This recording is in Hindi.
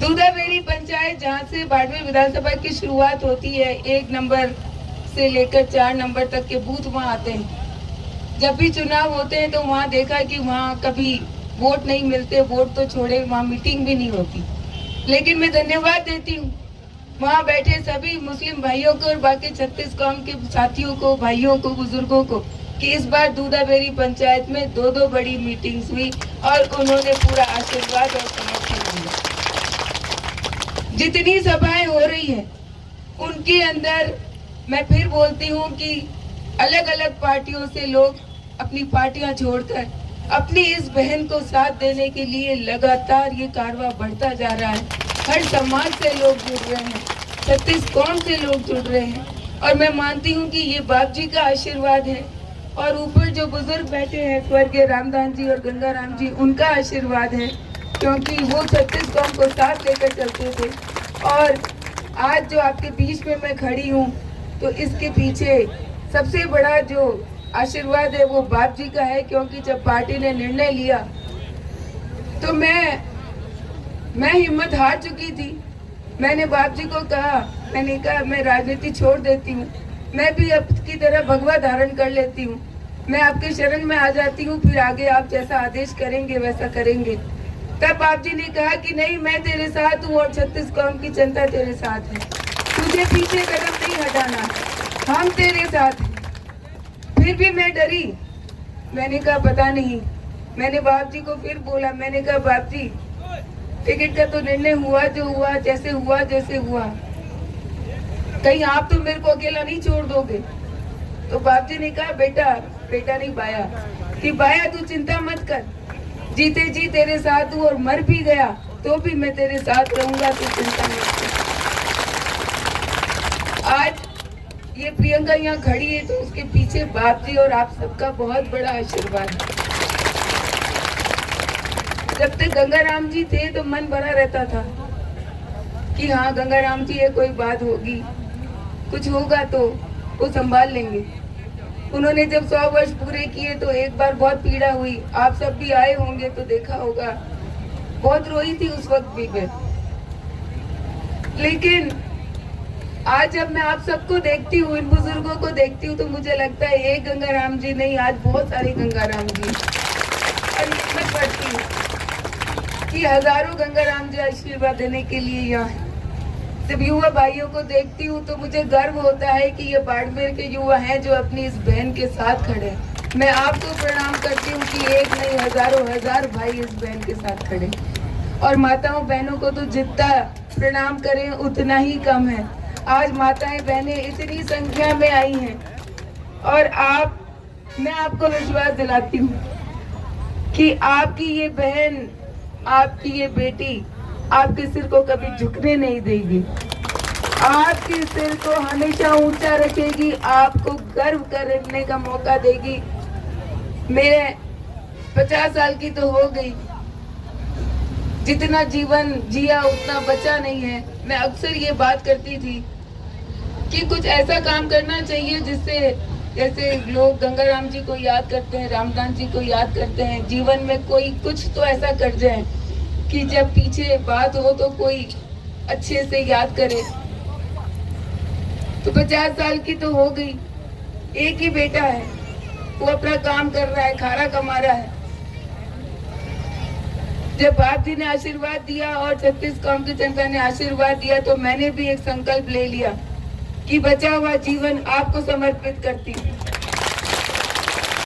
दूधाबेरी पंचायत जहाँ से बाड़मेर विधानसभा की शुरुआत होती है, 1 नंबर से लेकर 4 नंबर तक के बूथ वहाँ आते हैं। जब भी चुनाव होते हैं तो वहाँ देखा कि वहाँ कभी वोट नहीं मिलते, वोट तो छोड़े वहाँ मीटिंग भी नहीं होती। लेकिन मैं धन्यवाद देती हूँ वहाँ बैठे सभी मुस्लिम भाइयों को और बाकी 36 कौम के साथियों को, भाइयों को, बुजुर्गों को कि इस बार दूधाबेरी पंचायत में 2 बड़ी मीटिंग्स हुई और उन्होंने पूरा आशीर्वाद और समर्थन दिया। जितनी सभाएं हो रही है उनके अंदर मैं फिर बोलती हूँ कि अलग अलग पार्टियों से लोग अपनी पार्टियां छोड़कर अपनी इस बहन को साथ देने के लिए लगातार ये कारवां बढ़ता जा रहा है। हर समाज से लोग जुड़ रहे हैं, 36 कौम से लोग जुड़ रहे हैं और मैं मानती हूँ कि ये बाप जी का आशीर्वाद है और ऊपर जो बुजुर्ग बैठे हैं स्वर्गीय रामदास जी और गंगाराम जी, उनका आशीर्वाद है क्योंकि वो 36 कौम को साथ लेकर चलते थे। और आज जो आपके बीच में मैं खड़ी हूँ तो इसके पीछे सबसे बड़ा जो आशीर्वाद है वो बाप जी का है, क्योंकि जब पार्टी ने निर्णय लिया तो मैं हिम्मत हार चुकी थी। मैंने बाप जी को कहा, मैंने कहा मैं राजनीति छोड़ देती हूँ, मैं भी अब की तरह भगवा धारण कर लेती हूँ, मैं आपके शरण में आ जाती हूँ, फिर आगे आप जैसा आदेश करेंगे वैसा करेंगे। तब बाप जी ने कहा कि नहीं, मैं तेरे साथ हूँ और 36 कौम की जनता तेरे साथ है, तुझे पीछे कदम नहीं हटाना, हम तेरे साथ हैं। फिर भी मैं डरी, मैंने कहा पता नहीं। मैंने बाप जी को फिर बोला, मैंने कहा बाप जी टिकट का तो निर्णय हुआ जो हुआ, जैसे हुआ जैसे हुआ, कहीं आप तो मेरे को अकेला नहीं छोड़ दोगे। तो बाप जी ने कहा बेटा नहीं बाया, कि बाया तू चिंता मत कर, जीते जी तेरे साथ हूँ और मर भी गया तो भी मैं तेरे साथ रहूंगा, तू चिंता मत कर। आज ये प्रियंका यहाँ खड़ी है तो उसके पीछे बाप जी और आप सबका बहुत बड़ा आशीर्वाद है। जब तक गंगाराम जी थे तो मन भरा रहता था कि हाँ गंगाराम जी है, कोई बात होगी, कुछ होगा तो वो संभाल लेंगे। उन्होंने जब 100 वर्ष पूरे किए तो एक बार बहुत पीड़ा हुई, आप सब भी आए होंगे तो देखा होगा, बहुत रोई थी उस वक्त भी मैं। लेकिन आज जब मैं आप सबको देखती हूँ, इन बुजुर्गों को देखती हूँ, तो मुझे लगता है एक गंगाराम जी नहीं, आज बहुत सारे गंगाराम जी, और हिम्मत बढ़ती है कि हजारों गंगाराम जी आशीर्वाद देने के लिए यहाँ है। जब युवा भाइयों को देखती हूँ तो मुझे गर्व होता है कि ये बाड़मेर के युवा हैं जो अपनी इस बहन के साथ खड़े हैं। मैं आपको प्रणाम करती हूँ कि एक नहीं हजारों हजार भाई इस बहन के साथ खड़े, और माताओं बहनों को तो जितना प्रणाम करें उतना ही कम है। आज माताएं बहनें इतनी संख्या में आई हैं और मैं आपको विश्वास दिलाती हूँ कि आपकी ये बहन, आपकी ये बेटी आपके सिर को कभी झुकने नहीं देगी, आपके सिर को हमेशा ऊंचा रखेगी, आपको गर्व करने का मौका देगी। मेरे 50 साल की तो हो गई, जितना जीवन जिया उतना बचा नहीं है। मैं अक्सर ये बात करती थी कि कुछ ऐसा काम करना चाहिए जिससे, जैसे लोग गंगाराम जी को याद करते हैं, रामदास जी को याद करते हैं, जीवन में कोई कुछ तो ऐसा कर जाए कि जब पीछे बात हो तो कोई अच्छे से याद करे। तो 50 साल की तो हो गई, एक ही बेटा है, वो अपना काम कर रहा है, खाना कमा रहा है। जब बाप जी ने आशीर्वाद दिया और 36 कौम की जनता ने आशीर्वाद दिया तो मैंने भी एक संकल्प ले लिया कि बचा हुआ जीवन आपको समर्पित करती हूँ।